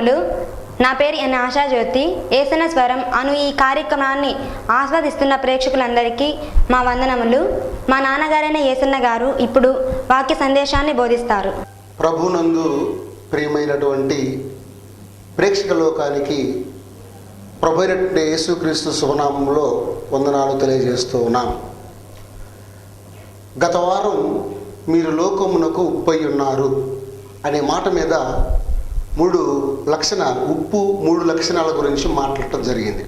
వందనములు. నా పేరు ఎన్ ఆశాజ్యోతి. ఏసన స్వరం అను ఈ కార్యక్రమాన్ని ఆస్వాదిస్తున్న ప్రేక్షకులందరికీ మా వందనములు. మా నాన్నగారైన ఏసన్న గారు ఇప్పుడు వాక్య సందేశాన్ని బోధిస్తారు. ప్రభునందు ప్రియమైనటువంటి ప్రేక్షక లోకానికి ప్రభు అయినటువంటి యేసుక్రీస్తు శుభనామంలో వందనాలు తెలియజేస్తూ ఉన్నాం. గత వారం మీరు లోకమునకు ఉప్పై ఉన్నారు అనే మాట మీద మూడు లక్షణాల గురించి మాట్లాడటం జరిగింది.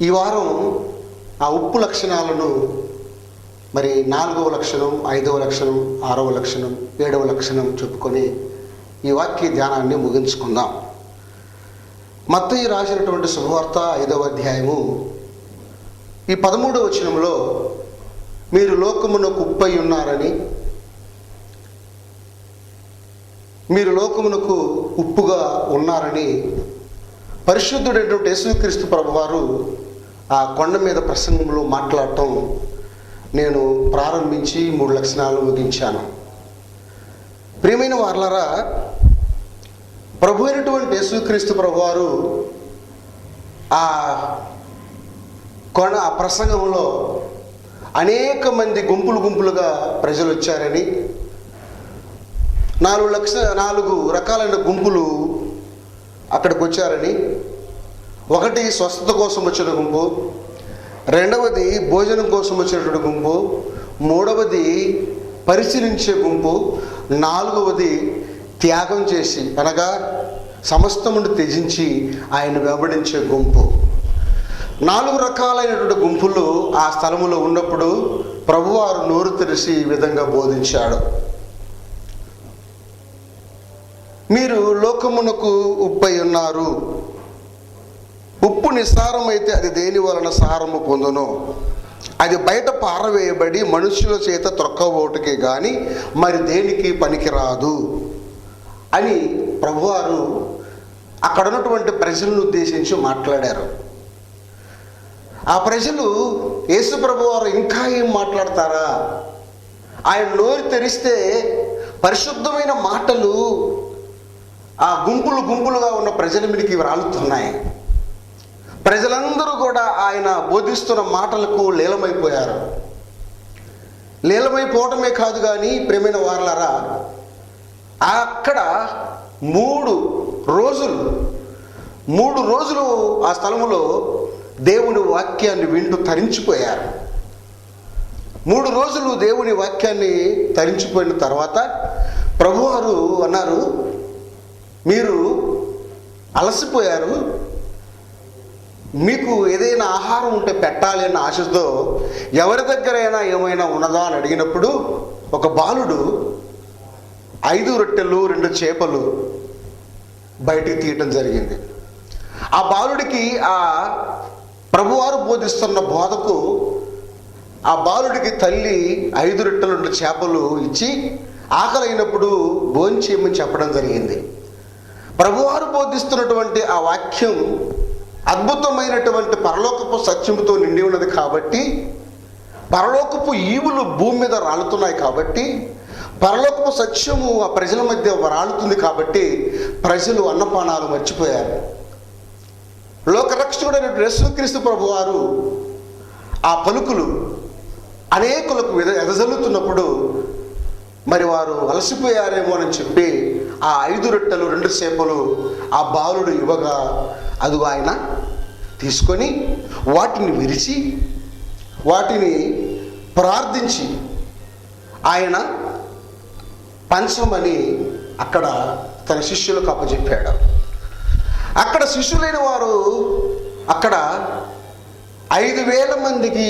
ఈ వారం ఆ ఉప్పు లక్షణాలను మరి 4వ లక్షణం, 5వ లక్షణం, 6వ లక్షణం, 7వ లక్షణం చెప్పుకొని ఈ వాక్య ధ్యానాన్ని ముగించుకుందాం. మత్తయి రాసినటువంటి శుభవార్త 5వ అధ్యాయము ఈ 13వ వచనంలో మీరు లోకమునకు ఉప్పై ఉన్నారని, మీరు లోకమునకు ఉప్పుగా ఉన్నారని పరిశుద్ధుడైనటువంటి యేసుక్రీస్తు ప్రభువారు ఆ కొండ మీద ప్రసంగంలో మాట్లాడటం నేను ప్రారంభించి 3 లక్షణాలు ముగించాను. ప్రియమైన వారలారా, ప్రభు అయినటువంటి యేసుక్రీస్తు ప్రభువారు ఆ ప్రసంగంలో అనేక మంది గుంపులుగా ప్రజలు వచ్చారని, 4 రకాలైన గుంపులు అక్కడికి వచ్చారని, ఒకటి స్వస్థత కోసం వచ్చిన గుంపు, రెండవది భోజనం కోసం వచ్చినటువంటి గుంపు, మూడవది పరిశీలించే గుంపు, 4వది త్యాగం చేసి అనగా సమస్తమును త్యజించి ఆయన వెంబడించే గుంపు. 4 రకాలైనటువంటి గుంపులు ఆ స్థలములో ఉన్నప్పుడు ప్రభువారు నోరు తెరిచి ఈ విధంగా బోధించాడు. మీరు లోకమునకు ఉప్పై ఉన్నారు. ఉప్పు నిస్సారమైతే అది దేని వలన సారము పొందును? అది బయట పారవేయబడి మనుషుల చేత త్రొక్కబోటుకే కానీ మరి దేనికి పనికిరాదు అని ప్రభువారు అక్కడ ఉన్నటువంటి ప్రజలను ఉద్దేశించి మాట్లాడారు. ఆ ప్రజలు యేసు ప్రభువారు ఇంకా ఏం మాట్లాడతారా, ఆయన నోరు తెరిస్తే పరిశుద్ధమైన మాటలు ఆ గుంపులుగా ఉన్న ప్రజల మీదకి రాలుతున్నాయి. ప్రజలందరూ కూడా ఆయన బోధిస్తున్న మాటలకు లీలమైపోయారు. లీలమైపోవటమే కాదు కానీ ప్రియమైన వారలారా, అక్కడ 3 రోజులు ఆ స్థలములో దేవుని వాక్యాన్ని వింటూ తరించిపోయారు. 3 రోజులు దేవుని వాక్యాన్ని తరించిపోయిన తర్వాత ప్రభువారు అన్నారు, మీరు అలసిపోయారు, మీకు ఏదైనా ఆహారం ఉంటే పెట్టాలి అన్న ఆశతో ఎవరి దగ్గరైనా ఏమైనా ఉన్నదా అని అడిగినప్పుడు ఒక బాలుడు 5 రొట్టెలు 2 చేపలు బయటికి తీయటం జరిగింది. ఆ బాలుడికి ఆ ప్రభువారు బోధిస్తున్న బోధకు ఆ బాలుడికి తల్లి 5 రొట్టెలు 2 చేపలు ఇచ్చి ఆకలి అయినప్పుడు భోంచేయమని చెప్పడం జరిగింది. ప్రభువారు బోధిస్తున్నటువంటి ఆ వాక్యం అద్భుతమైనటువంటి పరలోకపు సత్యముతో నిండి ఉన్నది కాబట్టి, పరలోకపు ఈవులు భూమి మీద రాలుతున్నాయి కాబట్టి, పరలోకపు సత్యము ఆ ప్రజల మధ్య రాలుతుంది కాబట్టి ప్రజలు అన్నపానాలు మర్చిపోయారు. లోకరక్షకుడైన యేసుక్రీస్తు ప్రభువారు ఆ పలుకులు అనేకులకు ఎదజల్లుతున్నప్పుడు మరి వారు అలసిపోయారేమో అని చెప్పి ఆ 5 రొట్టెలు 2 చేపలు ఆ బాలుడు ఇవ్వగా అదుగు ఆయన తీసుకొని వాటిని విరిచి వాటిని ప్రార్థించి ఆయన పంచమని అక్కడ తన శిష్యులకు అప్పచెప్పాడు. అక్కడ శిష్యులైన వారు అక్కడ 5,000 మందికి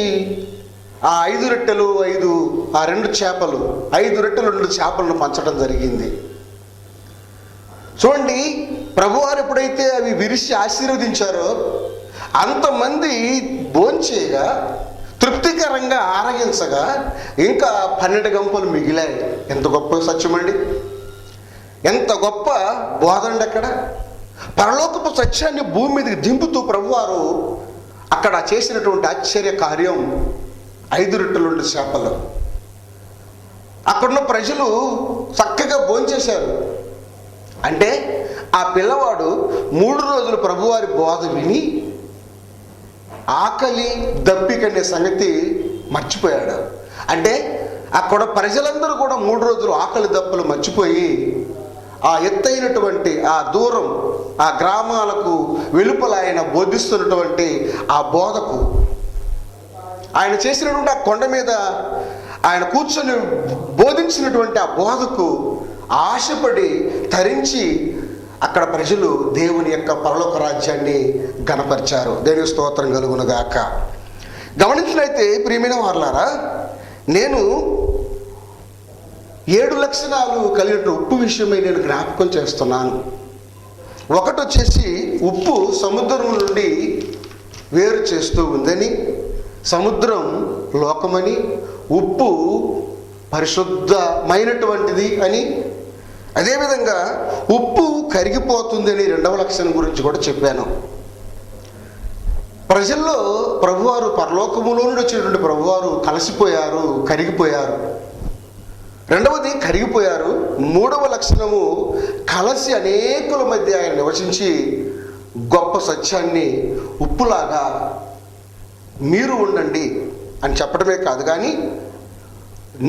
ఆ 5 రొట్టెలు 2 చేపలు 5 రొట్టెలు 2 చేపలను పంచడం జరిగింది. చూడండి, ప్రభువారు ఎప్పుడైతే అవి విరిచి ఆశీర్వదించారో అంతమంది భోంచేయగా తృప్తికరంగా ఆరగించగా ఇంకా 12 గంపలు మిగిలాయి. ఎంత గొప్ప సత్యమండి, ఎంత గొప్ప బోధండి. అక్కడ పరలోకపు సత్యాన్ని భూమి మీదకి దింపుతూ ప్రభువారు అక్కడ చేసినటువంటి ఆశ్చర్య కార్యం 5 రొట్టెలు 2 చేపలు. అక్కడున్న ప్రజలు చక్కగా భోంచేశారు. అంటే ఆ పిల్లవాడు 3 రోజులు ప్రభువారి బోధ విని ఆకలి దప్పికనే సంగతి మర్చిపోయాడు. అంటే అక్కడ ప్రజలందరూ కూడా 3 రోజులు ఆకలి దప్పులు మర్చిపోయి ఆ ఎత్తైనటువంటి ఆ దూరం, ఆ గ్రామాలకు వెలుపల ఆయన బోధిస్తున్నటువంటి ఆ బోధకు, ఆయన చేసినటువంటి ఆ కొండ మీద ఆయన కూర్చొని బోధించినటువంటి ఆ బోధకు ఆశపడి తరించి అక్కడ ప్రజలు దేవుని యొక్క పరలోక రాజ్యాన్ని గణపరిచారు. దేవుని స్తోత్రం కలుగునుగాక. గమనించినైతే ప్రియమైన వారలారా, నేను 7 లక్షణాలు కలిగిన ఉప్పు విషయమై నేను జ్ఞాపకం చేస్తున్నాను. ఒకటి వచ్చేసి ఉప్పు సముద్రం నుండి వేరు చేస్తూ ఉందని, సముద్రం లోకమని, ఉప్పు పరిశుద్ధమైనటువంటిది అని, అదేవిధంగా ఉప్పు కరిగిపోతుందని 2వ లక్షణం గురించి కూడా చెప్పాను. ప్రజల్లో ప్రభువారు పరలోకములో నుండి వచ్చినటువంటి ప్రభువారు కలిసిపోయారు, కరిగిపోయారు. 2వది కరిగిపోయారు. 3వ లక్షణము కలిసి అనేకుల మధ్య ఆయన నివసించి గొప్ప సత్యాన్ని ఉప్పులాగా మీరు ఉండండి అని చెప్పడమే కాదు, కానీ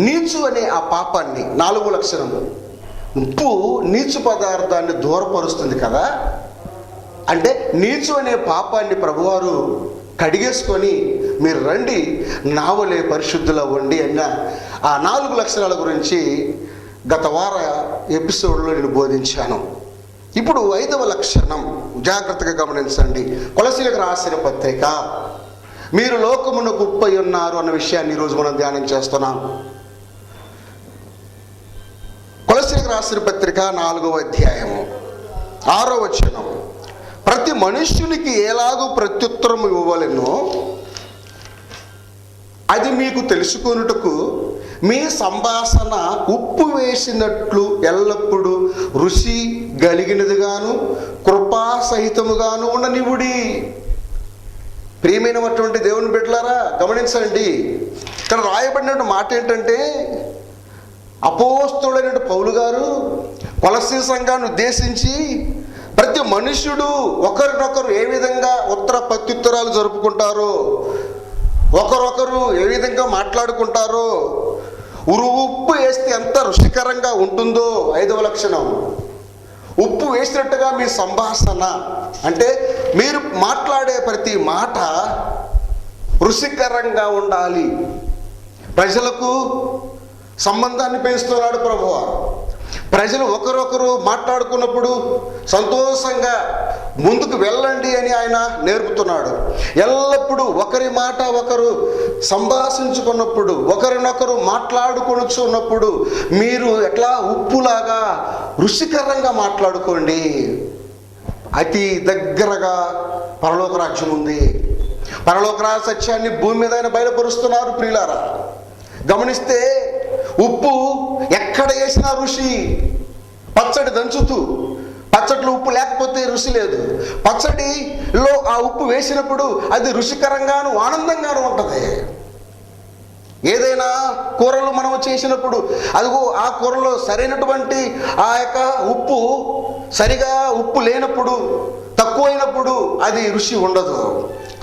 నీచు అనే ఆ పాపాన్ని, 4వ లక్షణము, ఉప్పు నీచు పదార్థాన్ని దూరపరుస్తుంది కదా. అంటే నీచు అనే పాపాన్ని ప్రభువారు కడిగేసుకొని మీరు రండి నా వలే పరిశుద్ధుల ఉండి అన్న ఆ 4 లక్షణాల గురించి గత వార ఎపిసోడ్లో నేను బోధించాను. ఇప్పుడు 5వ లక్షణం జాగ్రత్తగా గమనించండి. కొలసీలకు రాసిన పత్రిక, మీరు లోకమునకు ఉప్పై ఉన్నారు అన్న విషయాన్ని ఈరోజు మనం ధ్యానం చేస్తున్నాం. కొలసీలకు రాసిన పత్రిక 4వ అధ్యాయము 6వ వచనం, ప్రతి మనుష్యునికి ఎలాగూ ప్రత్యుత్తరం ఇవ్వవలెనో అది మీకు తెలుసుకొనుటకు మీ సంభాషణ ఉప్పు వేసినట్లు ఎల్లప్పుడూ రుచి కలిగినదిగాను కృపాసహితముగాను ఉండనివుడి. ప్రియమైనటువంటి దేవుని బిడ్డలారా, గమనించండి. ఇక్కడ రాయబడిన మాట ఏంటంటే, అపోస్తలుడైన పౌలు గారు కొలసీ సంఘాన్ని ఉద్దేశించి ప్రతి మనుష్యుడు ఒకరినొకరు ఏ విధంగా ఉత్తర ప్రత్యుత్తరాలు జరుపుకుంటారో, ఒకరొకరు ఏ విధంగా మాట్లాడుకుంటారో, ఉప్పు వేస్తే ఎంత రుచికరంగా ఉంటుందో 5వ లక్షణం, ఉప్పు వేసినట్టుగా మీ సంభాషణ, అంటే మీరు మాట్లాడే ప్రతి మాట రుచికరంగా ఉండాలి. ప్రజలకు సంబంధాన్ని పెంచుతున్నాడు ప్రభువారు. ప్రజలు ఒకరొకరు మాట్లాడుకున్నప్పుడు సంతోషంగా ముందుకు వెళ్ళండి అని ఆయన నేర్పుతున్నాడు. ఎల్లప్పుడూ ఒకరి మాట ఒకరు సంభాషించుకున్నప్పుడు, ఒకరినొకరు మాట్లాడుకొనుచున్నప్పుడు మీరు ఎట్లా ఉప్పులాగా రుచికరంగా మాట్లాడుకోండి. అతి దగ్గరగా పరలోక రాజ్యం ఉంది. పరలోక రాజ్య సత్యాన్ని భూమి మీద ఆయన బయలుపరుస్తున్నారు. ప్రియులారా, గమనిస్తే ఉప్పు ఎక్కడ వేసినా రుచి. పచ్చడి దంచుతూ, పచ్చడిలో ఉప్పు లేకపోతే రుచి లేదు. పచ్చడిలో ఆ ఉప్పు వేసినప్పుడు అది రుచికరంగాను ఆనందంగాను ఉంటుంది. ఏదైనా కూరలు మనం చేసినప్పుడు అదిగో ఆ కూరలో సరైనటువంటి ఆ యొక్క ఉప్పు సరిగా ఉప్పు లేనప్పుడు, తక్కువైనప్పుడు అది రుచి ఉండదు.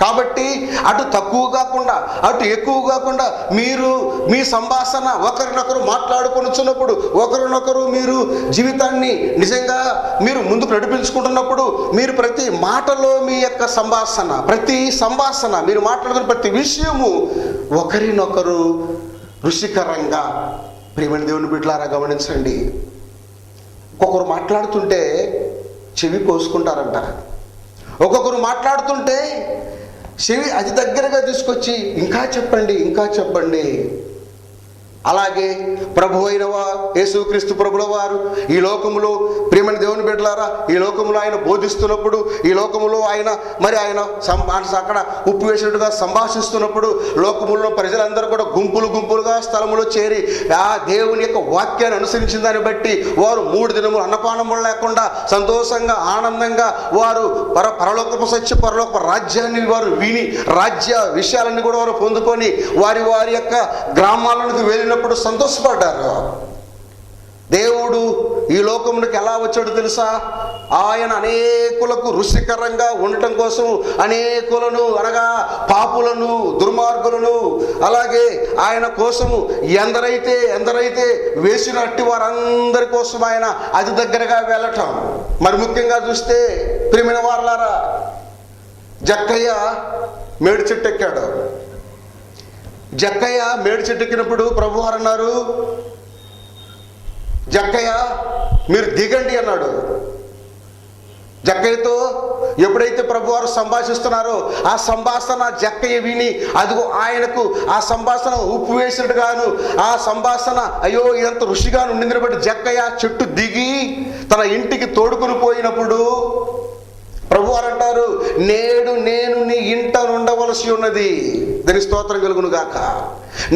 కాబట్టి అటు తక్కువ కాకుండా అటు ఎక్కువ కాకుండా మీరు మీ సంభాషణ ఒకరినొకరు మాట్లాడుకొనుచున్నప్పుడు, ఒకరినొకరు మీరు జీవితాన్ని నిజంగా మీరు ముందుకు నడిపించుకుంటున్నప్పుడు, మీరు ప్రతి మాటలో మీ యొక్క సంభాషణ, ప్రతి సంభాషణ మీరు మాట్లాడుతున్న ప్రతి విషయము ఒకరినొకరు రుచికరంగా. ప్రియమైన దేవుని బిడ్డలారా, గమనించండి. ఒక్కొక్కరు మాట్లాడుతుంటే చెవి కోసుకుంటారంట. ఒక్కొక్కరు మాట్లాడుతుంటే చెవి అతి దగ్గరగా తీసుకొచ్చి ఇంకా చెప్పండి, ఇంకా చెప్పండి. అలాగే ప్రభు అయిన యేసుక్రీస్తు ప్రభుల వారు ఈ లోకములో, ప్రియమైన దేవుని బిడ్డలారా, ఈ లోకములో ఆయన బోధిస్తున్నప్పుడు, ఈ లోకములో ఆయన అక్కడ ఉప్పు వేసినట్టుగా సంభాషిస్తున్నప్పుడు లోకములో ప్రజలందరూ కూడా గుంపులుగా స్థలములో చేరి ఆ దేవుని యొక్క వాక్యాన్ని అనుసరించిన దాన్ని బట్టి వారు 3 దినములు అన్నపానములు లేకుండా సంతోషంగా ఆనందంగా వారు పరలోకపు సత్య పరలోక రాజ్యాన్ని వారు విని, రాజ్య విషయాలన్నీ కూడా వారు పొందుకొని వారి యొక్క గ్రామాలకు వెళ్ళినప్పుడు సంతోషపడ్డారు. దేవుడు ఈ లోకమునికి ఎలా వచ్చాడో తెలుసా? ఆయన అనేకులకు రుచికరంగా ఉండటం కోసం అనేకులను అనగా పాపులను, దుర్మార్గులను, అలాగే ఆయన కోసము ఎందరైతే వేసినట్టు వారందరి కోసం ఆయన అతి దగ్గరగా వెళ్ళటం. మరి ముఖ్యంగా చూస్తే ప్రియమైన వారలారా, జక్కయ్య మేడి చెట్టు ఎక్కాడు. జక్కయ్య మేడి చెట్టు ఎక్కినప్పుడు ప్రభువారు అన్నారు, జక్కయ్య మీరు దిగండి అన్నాడు. జక్కయ్యతో ఎప్పుడైతే ప్రభువారు సంభాషిస్తున్నారో ఆ సంభాషణ జక్కయ్య విని అదిగో ఆయనకు ఆ సంభాషణ ఉప్పు వేసినట్టుగాను, ఆ సంభాషణ అయ్యో ఇదంత రుచిగా ఉండిందని బట్టి జక్కయ్య చెట్టు దిగి తన ఇంటికి తోడుకొని పోయినప్పుడు ప్రభువారు అంటారు, నేడు నేను నీ ఇంట ఉండవలసి ఉన్నది. దానికి స్తోత్రం కలుగును గాక.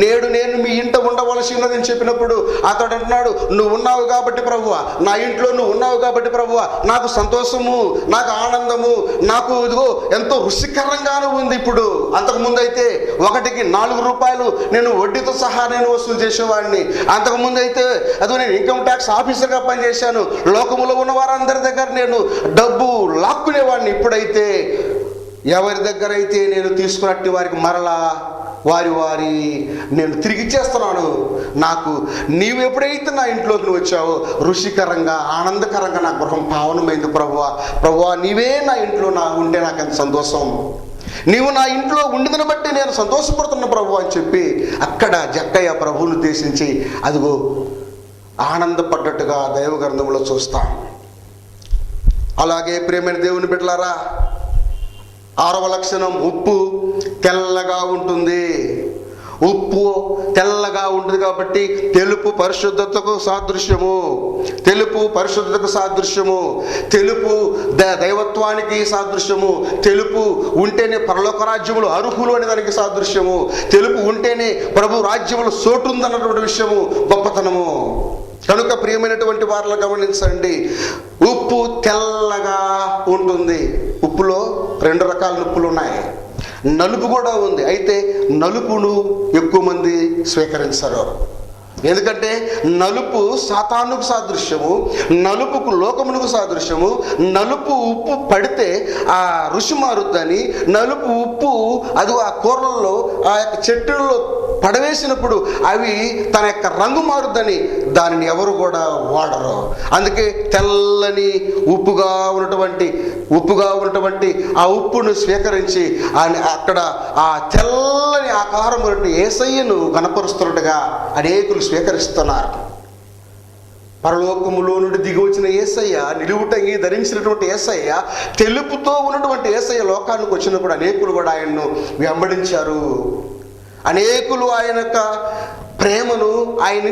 నేడు నేను మీ ఇంట ఉండవలసి ఉన్నది అని చెప్పినప్పుడు అతడు అంటున్నాడు, నువ్వు ఉన్నావు కాబట్టి ప్రభువా, నా ఇంట్లో నువ్వు ఉన్నావు కాబట్టి ప్రభువా, నాకు సంతోషము, నాకు ఆనందము, నాకు ఇదిగో ఎంతో రుచికరంగానూ ఉంది. ఇప్పుడు అంతకుముందు అయితే 1కి 4 రూపాయలు నేను వడ్డీతో సహా నేను వసూలు చేసేవాడిని. అంతకుముందు అయితే అదిగో నేను ఇన్కమ్ ట్యాక్స్ ఆఫీసర్గా పనిచేశాను. లోకములో ఉన్న వారందరి దగ్గర నేను డబ్బు లాక్కునేవాడిని. ఇప్పుడైతే ఎవరి దగ్గర అయితే నేను తీసుకున్నట్టు వారికి మరలా వారి నేను తిరిగి ఇచ్చేస్తున్నాను. నాకు నీవు ఎప్పుడైతే నా ఇంట్లోకి నువ్వు వచ్చావో రుచికరంగా, ఆనందకరంగా నా గృహం పావనమైంది ప్రభువా, నీవే నా ఇంట్లో ఉంటే నాకు ఎంత సంతోషం, నీవు నా ఇంట్లో ఉండిదని బట్టి నేను సంతోషపడుతున్నా ప్రభువా అని చెప్పి అక్కడ జక్కయ్య ప్రభువును ఉద్దేశించి అదిగో ఆనందపడ్డట్టుగా దైవ గ్రంథంలో చూస్తాం. అలాగే ప్రియమైన దేవుని బిడ్డలారా, 6వ లక్షణం ఉప్పు తెల్లగా ఉంటుంది. ఉప్పు తెల్లగా ఉంటుంది కాబట్టి తెలుపు పరిశుద్ధతకు సాదృశ్యము, తెలుపు పరిశుద్ధతకు సాదృశ్యము, తెలుపు దైవత్వానికి సాదృశ్యము, తెలుపు ఉంటేనే పరలోక రాజ్యములు అర్హులు అనే దానికి సాదృశ్యము, తెలుపు ఉంటేనే ప్రభు రాజ్యములు సోటుందన్నటువంటి విషయము, గొప్పతనము. కనుక ప్రియమైనటువంటి వారిని గమనించండి, ఉప్పు తెల్లగా ఉంటుంది. ఉప్పులో 2 రకాల ఉప్పులు ఉన్నాయి, నలుపు కూడా ఉంది. అయితే నలుపును ఎక్కువ మంది స్వీకరించరు. ఎందుకంటే నలుపు సాతానుకు సాదృశ్యము, నలుపుకు లోకమునకు సాదృశ్యము. నలుపు ఉప్పు పడితే ఆ రుచి మారుద్దని, నలుపు ఉప్పు అది ఆ కూరల్లో ఆ యొక్క చెట్టుల్లో పడవేసినప్పుడు అవి తన యొక్క రంగు మారుద్దని దానిని ఎవరు కూడా వాడరు. అందుకే తెల్లని ఉప్పుగా ఉన్నటువంటి ఆ ఉప్పును స్వీకరించి అక్కడ ఆ తెల్లని ఆకారం యేసయ్యను కనపరుస్తున్నట్టుగా అనేకులు స్వీకరిస్తున్నారు. పరలోకములో నుండి దిగి వచ్చిన యేసయ్య, నిలువుటంగి ధరించినటువంటి యేసయ్య, తెలుపుతో ఉన్నటువంటి యేసయ్య లోకానికి వచ్చినప్పుడు అనేకులు కూడా ఆయన్ను వెంబడించారు. అనేకులు ఆయన యొక్క ప్రేమను, ఆయన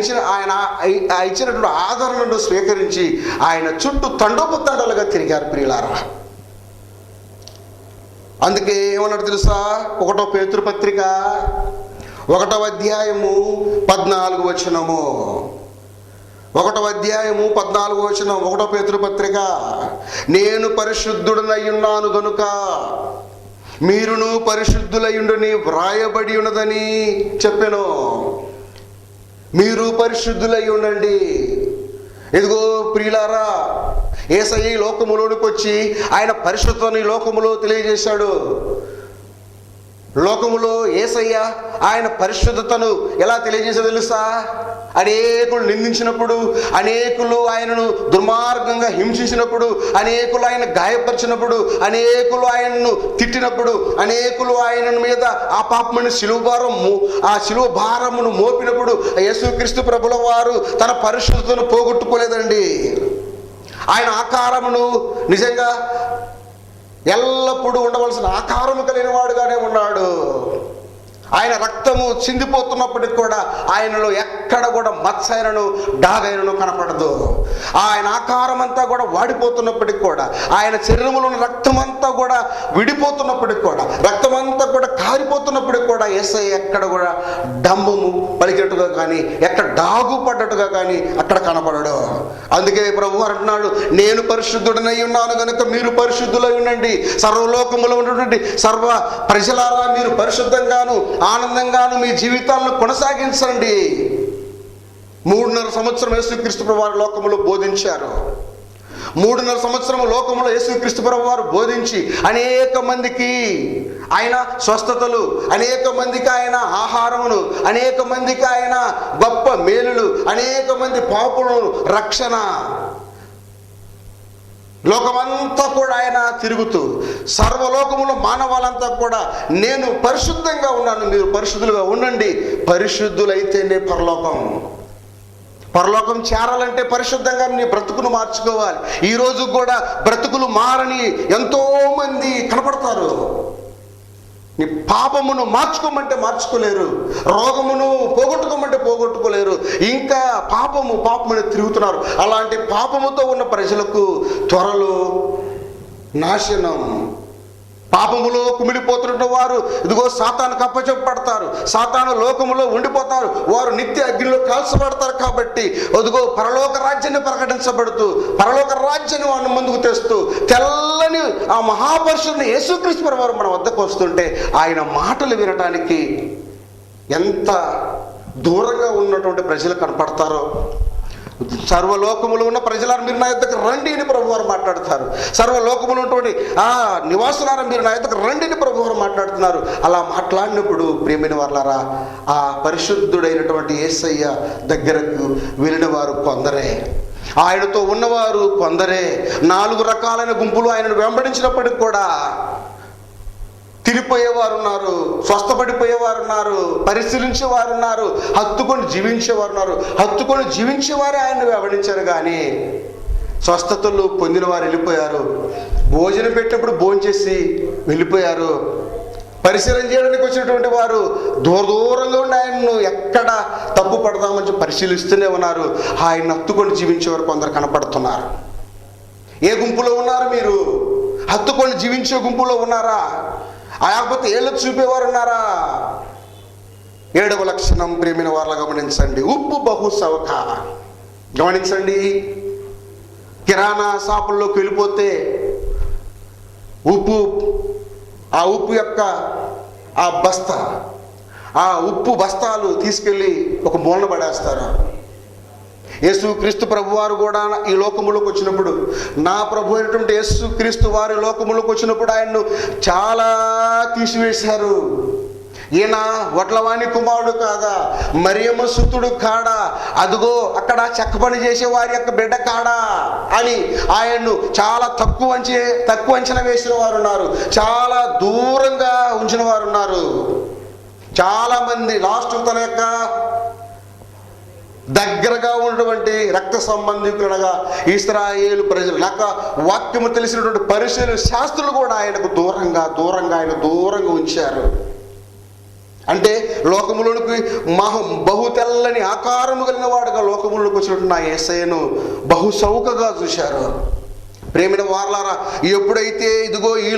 ఇచ్చినటువంటి ఆదరణను స్వీకరించి ఆయన చుట్టూ తండోపతండాలుగా తిరిగారు ప్రియులారా. అందుకే ఏమన్నాడు తెలుసా? 1వ పేతురు పత్రిక 1వ అధ్యాయము 14వ వచనము, 1వ అధ్యాయము 14వ వచనం, 1వ పేతురు పత్రిక, నేను పరిశుద్ధుడనై ఉన్నాను గనుక మీరును పరిశుద్ధులయుండుని వ్రాయబడి ఉన్నదని చెప్పాను. మీరు పరిశుద్ధులై ఉండండి. ఇదిగో ప్రియులారా, యేసయ్య లోకములోనికి వచ్చి ఆయన పరిశుద్ధతను లోకములో తెలియజేశాడు. లోకములో యేసయ్య ఆయన పరిశుద్ధతను ఎలా తెలియజేసా తెలుసా? అనేకులు నిందించినప్పుడు, అనేకులు ఆయనను దుర్మార్గంగా హింసించినప్పుడు, అనేకులు ఆయన గాయపరిచినప్పుడు, అనేకులు ఆయనను తిట్టినప్పుడు, అనేకులు ఆయన మీద ఆ పాపమైన ఆ శిలువ భారమును మోపినప్పుడు యేసుక్రీస్తు ప్రభుల వారు తన పరిశుద్ధతను పోగొట్టుకోలేదండి. ఆయన ఆకారమును నిజంగా ఎల్లప్పుడూ ఉండవలసిన ఆకారము కలిగిన వాడుగానే ఉన్నాడు. ఆయన రక్తము చిందిపోతున్నప్పటికి కూడా ఆయనలో ఎక్కడ కూడా మత్సైనను డాగైనను కనపడదు. ఆయన ఆకారం అంతా కూడా వాడిపోతున్నప్పటికి కూడా, ఆయన శరీరంలో ఉన్న రక్తం అంతా కూడా విడిపోతున్నప్పటికి కూడా, రక్తం అంతా కూడా కారిపోతున్నప్పటికి కూడా యేసయ్య ఎక్కడ కూడా డంబము పలికేట్టుగా కానీ, ఎక్కడ డాగు పడ్డట్టుగా కానీ అక్కడ కనపడడు. అందుకే ప్రభువు అంటున్నాడు, నేను పరిశుద్ధుడనై ఉన్నాను కనుక మీరు పరిశుద్ధులై ఉండండి. సర్వలోకములో ఉన్నటువంటి సర్వ ప్రజలారా మీరు పరిశుద్ధంగాను ఆనందంగాను మీ జీవితాలను కొనసాగించండి. అందుకే ప్రభువు అంటున్నాడు, నేను పరిశుద్ధుడనై ఉన్నాను కనుక మీరు పరిశుద్ధులై ఉండండి. సర్వలోకములో ఉన్నటువంటి సర్వ ప్రజలారా మీరు పరిశుద్ధంగాను ఆనందంగాను మీ జీవితాలను కొనసాగించండి. అందుకే ప్రభువు అంటున్నాడు, నేను పరిశుద్ధుడనై ఉన్నాను కనుక మీరు పరిశుద్ధులై ఉండండి. సర్వ ప్రజలారా మీరు పరిశుద్ధంగాను ఆనందంగాను మీ జీవితాలను కొనసాగించండి. 3.5 సంవత్సరం యేసుక్రీస్తు ప్రభువు వారు లోకములో బోధించారు. 3.5 సంవత్సరం లోకంలో యేసుక్రీస్తు ప్రభువు వారు బోధించి అనేక మందికి ఆయన స్వస్థతలు, అనేక మందికి ఆయన ఆహారమును, అనేక మందికి ఆయన గొప్ప మేలులు, అనేక మంది పాపులను రక్షణ, లోకమంతా కూడా ఆయన తిరుగుతూ సర్వలోకములో మానవాళ్ళంతా కూడా నేను పరిశుద్ధంగా ఉన్నాను, మీరు పరిశుద్ధులుగా ఉండండి, పరిశుద్ధులైతేనే పరలోకం చేరాలంటే పరిశుద్ధంగా నీ బ్రతుకును మార్చుకోవాలి. ఈరోజు కూడా బ్రతుకులు మారని ఎంతో మంది కనపడతారు. నీ పాపమును మార్చుకోమంటే మార్చుకోలేరు, రోగమును పోగొట్టుకోమంటే పోగొట్టుకోలేరు, ఇంకా పాపమని తిరుగుతున్నారు. అలాంటి పాపముతో ఉన్న ప్రజలకు త్వరలో నాశనం. పాపములో కుమిలిపోతున్న వారు ఇదిగో సాతానుకు అప్పచెప్పబడతారు, సాతాను లోకములో ఉండిపోతారు, వారు నిత్య అగ్నిలో కాల్చబడతారు. కాబట్టి అదిగో పరలోక రాజ్యాన్ని ప్రకటించబడుతూ పరలోక రాజ్యాన్ని వారిని ముందుకు తెస్తూ తెల్లని ఆ మహాపరుషుడిని యేసుక్రీస్తు వారు మన వద్దకు వస్తుంటే ఆయన మాటలు వినటానికి ఎంత దూరంగా ఉన్నటువంటి ప్రజలు కనపడతారో. సర్వలోకములు ఉన్న ప్రజలారా మీరు నా యొద్దకు రండి అని ప్రభువారు మాట్లాడతారు. సర్వలోకములు ఉన్నటువంటి ఆ నివాసులారా మీరు నా యొద్దకు రండి అని ప్రభువారు మాట్లాడుతున్నారు. అలా మాట్లాడినప్పుడు ప్రియమైన వారలారా, ఆ పరిశుద్ధుడైనటువంటి యేసయ్య దగ్గరకు వెళ్ళిన వారు కొందరే, ఆయనతో ఉన్నవారు కొందరే. 4 రకాలైన గుంపులు ఆయనను వెంబడించినప్పటికి కూడా తిరిగిపోయేవారు ఉన్నారు, స్వస్థపడిపోయేవారు ఉన్నారు, పరిశీలించేవారు ఉన్నారు, హత్తుకొని జీవించేవారు ఉన్నారు. హత్తుకొని జీవించేవారే ఆయన్ని వెంబడించారు, కానీ స్వస్థతలు పొందిన వారు వెళ్ళిపోయారు. భోజనం పెట్టినప్పుడు భోంచేసి వెళ్ళిపోయారు. పరిశీలన చేయడానికి వచ్చినటువంటి వారు దూరంగా ఉండి ఆయన్ను ఎక్కడ తప్పు పడదామని పరిశీలిస్తూనే ఉన్నారు. ఆయన హత్తుకొని జీవించేవారు కొందరు కనపడుతున్నారు. ఏ గుంపులో ఉన్నారు మీరు? హత్తుకొని జీవించే గుంపులో ఉన్నారా? లేకపోతే ఏళ్ళకు చూపేవారు ఉన్నారా? 7వ లక్షణం ప్రేమిన వారిలా గమనించండి. ఉప్పు బహు సవక. గమనించండి, కిరాణా షాపుల్లోకి వెళ్ళిపోతే ఆ ఉప్పు యొక్క ఆ బస్తా, ఆ ఉప్పు బస్తాలు తీసుకెళ్ళి ఒక మూలన పడేస్తారు. యేసుక్రీస్తు ప్రభు వారు కూడా ఈ లోకములోకి వచ్చినప్పుడు, నా ప్రభు అయినటువంటి యేసుక్రీస్తు వారి లోకములోకి వచ్చినప్పుడు ఆయన్ను చాలా తీసివేశారు. ఈయన వడ్లవాణి కుమారుడు కాదా, మరియమ్మ సుతుడు కాడా, అదుగో అక్కడ చెక్క పని చేసే వారి యొక్క బిడ్డ కాడా అని ఆయన్ను చాలా తక్కువ అంచనా వేసిన వారు ఉన్నారు, చాలా దూరంగా ఉంచిన వారు ఉన్నారు. చాలా మంది లాస్ట్ తన యొక్క దగ్గరగా ఉన్నటువంటి రక్త సంబంధికులుగా ఇశ్రాయేలు ప్రజలు, లేక వాక్యము తెలిసినటువంటి పరిశీలన శాస్త్రులు కూడా ఆయనకు దూరంగా ఉంచారు. అంటే లోకములోనికి బహు తెల్లని ఆకారము కలిగిన వాడుగా లోకములోకి వచ్చినట్టు నా యేసయ్యను బహు చౌకగా చూశారు. ప్రేమిన వారలారా, ఎప్పుడైతే ఇదిగో ఈ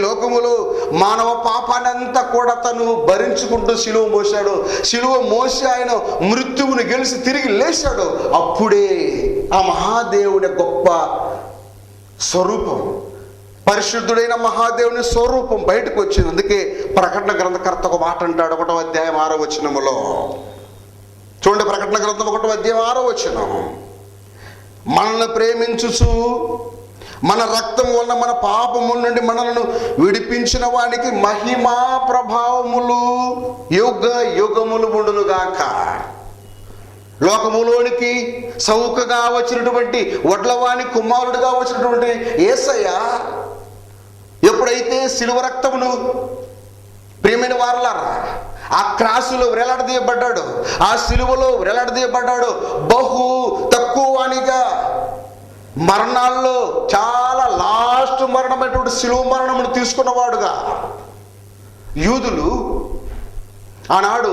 లోకములో మానవ పాపాన్ని అంతా కూడా తను భరించుకుంటూ సిలువ మోసాడు, సిలువ మోసి ఆయన మృత్యువుని గెలిచి తిరిగి లేచాడు, అప్పుడే ఆ మహాదేవుని గొప్ప స్వరూపం, పరిశుద్ధుడైన మహాదేవుని స్వరూపం బయటకు వచ్చింది. అందుకే ప్రకటన గ్రంథకర్త ఒక మాట అంటాడు, 1వ అధ్యాయం 6వ వచనములో చూడండి. ప్రకటన గ్రంథం 1వ అధ్యాయం 6వ వచనం, మనల్ని ప్రేమించుచు మన రక్తం వలన మన పాపముల నుండి మనలను విడిపించిన వానికి మహిమా ప్రభావములు యుగ యుగములు ఉండునుగాక. లోకములోనికి సౌకగా వచ్చినటువంటి వడ్లవాణి కుమారుడుగా వచ్చినటువంటి యేసయ్య ఎప్పుడైతే శిలువ రక్తమును, ప్రియమైన వారలారా, ఆ క్రాసులో వేలాడదీయబడ్డాడు, ఆ శిలువలో వేలాడదీయబడ్డాడు, బహు తక్కువ వానిగా మరణాల్లో చాలా లాస్ట్ మరణమైనటువంటి శిలువ మరణమును తీసుకున్నవాడుగా. యూదులు ఆనాడు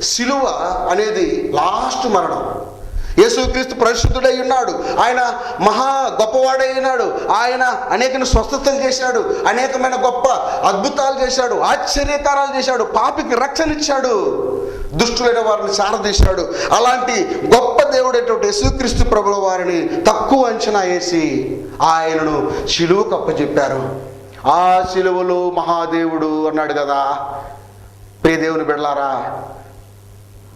శిలువ అనేది లాస్ట్ మరణం. యేసుక్రీస్తు పరిశుద్ధుడై ఉన్నాడు, ఆయన మహా గొప్పవాడై ఉన్నాడు, ఆయన అనేక స్వస్థతలు చేశాడు, అనేకమైన గొప్ప అద్భుతాలు చేశాడు, ఆశ్చర్యకారాలు చేశాడు, పాపికి రక్షణ ఇచ్చాడు, దుష్టులైన వారిని సారదీశాడు. అలాంటి గొప్ప దేవుడైనటువంటి యేసుక్రీస్తు ప్రభుల వారిని తక్కువ అంచనా వేసి ఆయనను శిలువకు అప్పచెప్పారు. ఆ శిలువలో మహాదేవుడు అన్నాడు కదా. ప్రియ దేవుని బిడ్డలారా,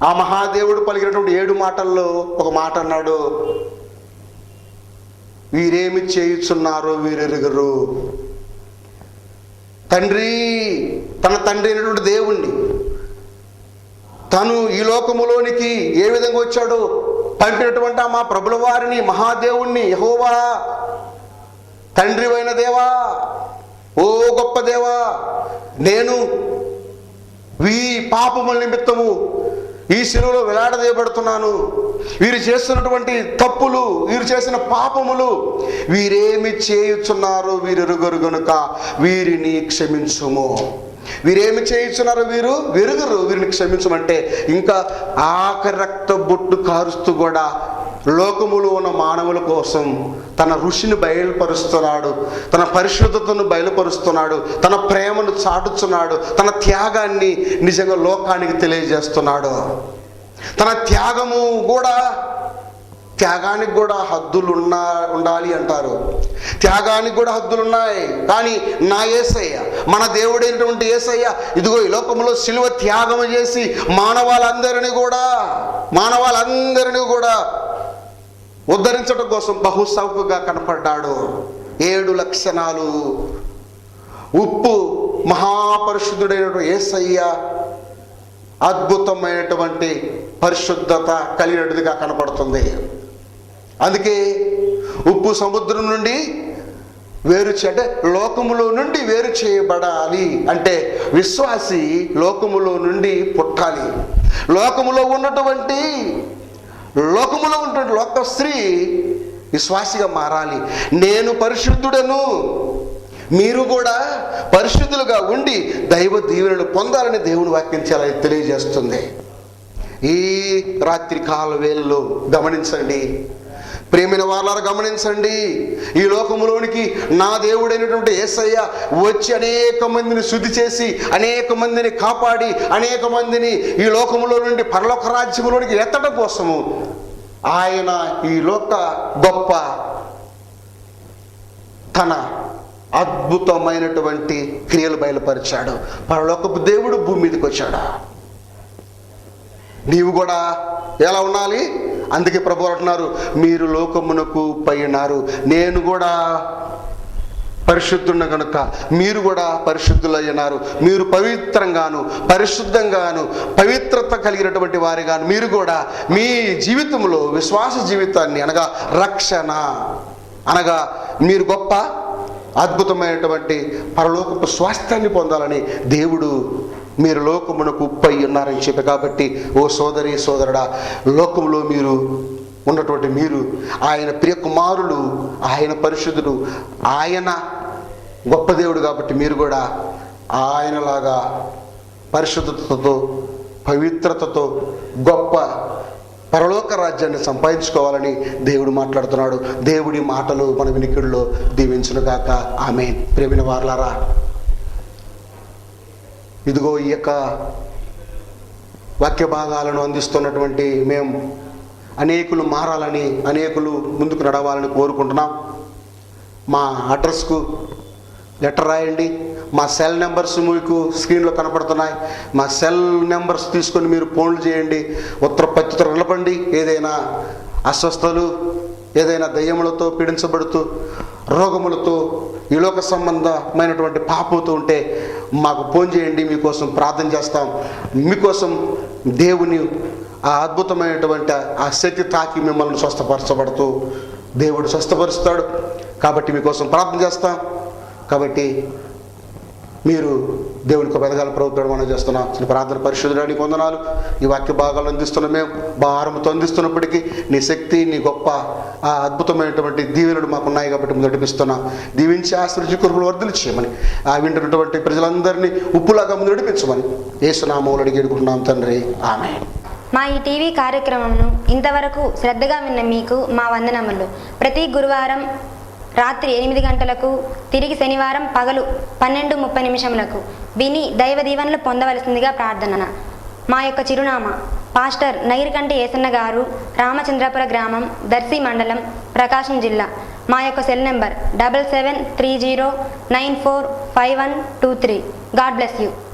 ఆ మహాదేవుడు పలికినటువంటి 7 మాటల్లో ఒక మాట అన్నాడు, వీరేమి చేయుచున్నారో వీరెరుగరు. తండ్రి, తన తండ్రి అయినటువంటి దేవుణ్ణి తను ఈ లోకములోనికి ఏ విధంగా వచ్చాడో పంపినటువంటి మా ప్రభుల వారిని, మహాదేవుణ్ణి, యెహోవా తండ్రి అయిన దేవా, ఓ గొప్ప దేవా, నేను పాపముల నిమిత్తము ఈ శిలువలో వేలాడదీయబడుతున్నాను. వీరు చేస్తున్నటువంటి తప్పులు, వీరు చేసిన పాపములు, వీరేమి చేయుచున్నారో వీరెరుగరు గనుక వీరిని క్షమించుము. వీరేమి చేయుచున్నారో వీరు వెరుగరు, వీరిని క్షమించమంటే ఇంకా ఆఖరి రక్త బొట్టు కారుస్తూ కూడా లోకములో ఉన్న మానవుల కోసం తన ఋషిని బయలుపరుస్తున్నాడు, తన పరిశుద్ధతను బయలుపరుస్తున్నాడు, తన ప్రేమను చాటుచున్నాడు, తన త్యాగాన్ని నిజంగా లోకానికి తెలియజేస్తున్నాడు. తన త్యాగానికి కూడా హద్దులు ఉండాలి అంటారు. త్యాగానికి కూడా హద్దులు ఉన్నాయి. కానీ నా యేసయ్య, మన దేవుడైనటువంటి యేసయ్య ఇదిగో ఈ లోకంలో శిలువ త్యాగం చేసి మానవాళ్ళందరినీ కూడా ఉద్ధరించడం కోసం బహుసౌకగా కనపడ్డాడు. 7 లక్షణాలు ఉప్పు మహాపరిశుద్ధుడైనటువంటి యేసయ్య అద్భుతమైనటువంటి పరిశుద్ధత కలిగినట్టుగా కనపడుతుంది. అందుకే ఉప్పు సముద్రం నుండి అంటే లోకములో నుండి వేరు చేయబడాలి అంటే విశ్వాసి లోకములో నుండి పుట్టాలి. లోకములో ఉన్నటువంటి లోక స్త్రీ విశ్వాసిగా మారాలి. నేను పరిశుద్ధుడను, మీరు కూడా పరిశుద్ధులుగా ఉండి దైవ దీవెనలు పొందాలని దేవుని వాక్యం చాలా తెలియజేస్తుంది. ఈ రాత్రి కాల వేళలో గమనించండి ప్రియమైన వారలారా, గమనించండి. ఈ లోకములోనికి నా దేవుడైనటువంటి యేసయ్య వచ్చి అనేక మందిని శుద్ధి చేసి, అనేక మందిని కాపాడి, అనేక మందిని ఈ లోకములో నుండి పరలోక రాజ్యములోనికి ఎత్తడం కోసము ఆయన ఈ లోక గొప్ప తన అద్భుతమైనటువంటి క్రియలు బయలుపరిచాడు. పరలోకపు దేవుడు భూమి మీదకి వచ్చాడు. నీవు కూడా ఎలా ఉండాలి? అందుకే ప్రభువు అంటున్నారు, మీరు లోకమునకు పై ఉన్నారు, నేను కూడా పరిశుద్ధున్న కనుక మీరు కూడా పరిశుద్ధులయ్యున్నారు. మీరు పవిత్రంగాను పరిశుద్ధంగాను పవిత్రత కలిగినటువంటి వారిగాను మీరు కూడా మీ జీవితంలో విశ్వాస జీవితాన్ని అనగా రక్షణ అనగా మీరు గొప్ప అద్భుతమైనటువంటి పరలోకపు స్వాస్థ్యాన్ని పొందాలని దేవుడు మీరు లోకమునకు ఉప్పై ఉన్నారని చెప్పి, కాబట్టి ఓ సోదరి సోదరుడా, లోకంలో మీరు ఉన్నటువంటి మీరు ఆయన ప్రియ కుమారులు, ఆయన పరిశుద్ధుడు, ఆయన గొప్ప దేవుడు. కాబట్టి మీరు కూడా ఆయనలాగా పరిశుద్ధతతో పవిత్రతతో గొప్ప పరలోక రాజ్యాన్ని సంపాదించుకోవాలని దేవుడు మాట్లాడుతున్నాడు. దేవుడి మాటలు మన వినికిడిలో దీవించునుగాక. ఆమేన్. ప్రియమైన వారలారా, ఇదిగో ఈ యొక్క వాక్య భాగాలను అందిస్తున్నటువంటి మేము అనేకులు మారాలని, అనేకులు ముందుకు నడవాలని కోరుకుంటున్నాం. మా అడ్రస్కు లెటర్ రాయండి. మా సెల్ నెంబర్స్ మీకు స్క్రీన్లో కనపడుతున్నాయి. మా సెల్ నెంబర్స్ తీసుకొని మీరు ఫోన్లు చేయండి. ఉత్తర పత్రికలు నిలబండి. ఏదైనా అస్వస్థతలు, ఏదైనా దయ్యములతో పీడించబడుతూ, రోగములతో, ఈ లోక సంబంధమైనటువంటి పాపంతో ఉంటే మాకు ఫోన్ చేయండి. మీకోసం ప్రార్థన చేస్తాం. మీకోసం దేవుని ఆ అద్భుతమైనటువంటి ఆ శక్తి తాకి మిమ్మల్ని స్వస్థపరచబడుతూ దేవుడు స్వస్థపరుస్తాడు. కాబట్టి మీకోసం ప్రార్థన చేస్తాం. కాబట్టి మీరు దేవునికి పెదగాల ప్రభుత్వం మనం చేస్తున్నాం. ప్రార్థన పరిశుద్ధుడానికి వందనాలు. ఈ వాక్య భాగాలు అందిస్తున్న మేము భారంతో అందిస్తున్నప్పటికీ నీ శక్తి, నీ గొప్ప ఆ అద్భుతమైనటువంటి దీవెనలు మాకు ఉన్నాయి కాబట్టి మేము నడిపిస్తున్నాం. దీవించి ఆశ్రయించి కృపలు వర్ధలు చేయమని, ఆ వింటున్నటువంటి ప్రజలందరినీ ఉప్పులాగా ముందు నడిపించమని యేసునామములో అడిగి వేడుకుంటున్నాం తండ్రి. ఆమేన్. మా ఈ టీవీ కార్యక్రమంను ఇంతవరకు శ్రద్ధగా విన్న మీకు మా వందనములు. ప్రతి గురువారం రాత్రి 8 గంటలకు, తిరిగి శనివారం పగలు 12:30 విని దైవ దీవెనలు పొందవలసిందిగా ప్రార్థన. మా యొక్క చిరునామా పాస్టర్ నైరికంటి యేసన్న గారు, రామచంద్రపుర గ్రామం, దర్శి మండలం, ప్రకాశం జిల్లా. మా యొక్క cell number 7730945123. God bless you.